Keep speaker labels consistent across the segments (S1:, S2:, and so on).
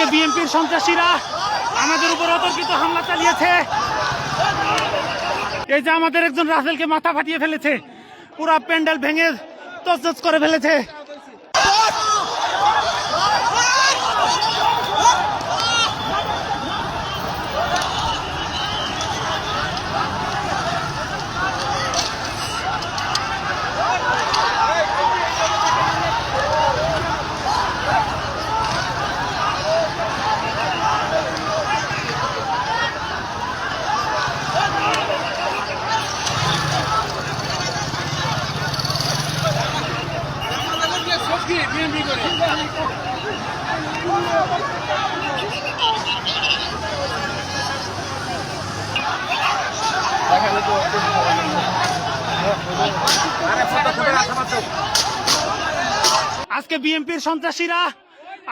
S1: আজকে বিএনপির সন্ত্রাসীরা আমাদের উপর অতর্কিত হামলা চালিয়েছে। এই যে আমাদের একজন রাসেলকে মাথা ফাটিয়ে ফেলেছে, পুরো প্যান্ডেল ভেঙে তছনছ করে ফেলেছে। আজকে বিএনপির সন্ত্রাসীরা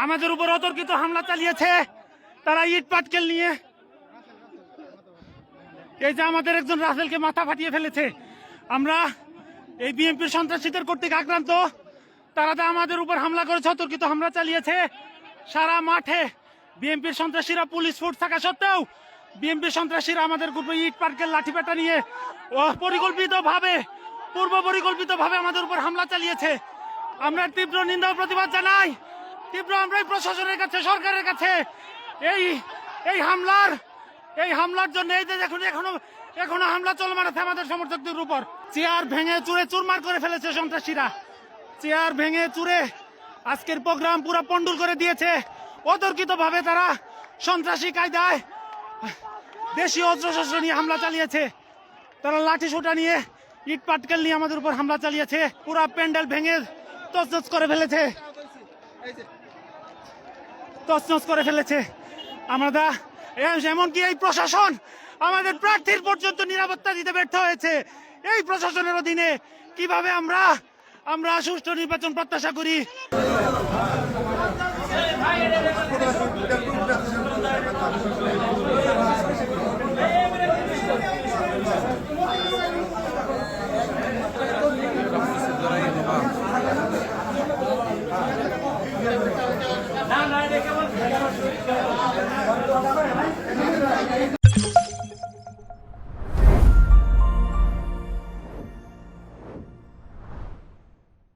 S1: আমাদের উপর অতর্কিত হামলা চালিয়েছে। তারা ইট পাটকেল নিয়ে এই যে আমাদের একজন রাসেলকে মাথা ফাটিয়ে ফেলেছে। আমরা এই বিএনপির সন্ত্রাসীদের কর্তৃক আক্রান্ত। তারা আমাদের উপর হামলা করেছে, অতর্কিত হামলা চালিয়েছে। সারা মাঠে বিএনপির সন্ত্রাসীরা পুলিশ ফোর্স থাকা সত্ত্বেও বিএনপির সন্ত্রাসীরা আমাদের গ্রুপে ইট পাটকেল লাঠিপেটা নিয়ে পূর্ব পরিকল্পিতভাবে আমাদের উপর হামলা চালিয়েছে। আমরা তীব্র নিন্দা ও প্রতিবাদ জানাই। আমরা প্রশাসনের কাছে, সরকারের কাছে এই হামলার জন্য এই যে দেখুন এখনো হামলা চলমান আছে আমাদের সমর্থকদের উপর। চেয়ার ভেঙে চুরে চুরমার করে ফেলেছে সন্ত্রাসীরা। চেয়ার ভেঙে চুরে আজকের প্রোগ্রাম পুরো পন্ডুল করে দিয়েছে। অতর্কিতভাবে তারা সন্ত্রাসী কায়দায় দেশীয় অস্ত্রশস্ত্র নিয়ে হামলা চালিয়েছে। তারা লাঠি সোটা নিয়ে ইট পাটকেল নিয়ে আমাদের উপর হামলা চালিয়েছে। পুরো প্যান্ডেল ভেঙে তছনছ করে ফেলেছে। আমরা এমনকি এই প্রশাসন আমাদের প্রার্থীর পর্যন্ত নিরাপত্তা দিতে ব্যর্থ হয়েছে। এই প্রশাসনের অধীনে কিভাবে আমরা সুষ্ঠু নির্বাচন প্রত্যাশা করি?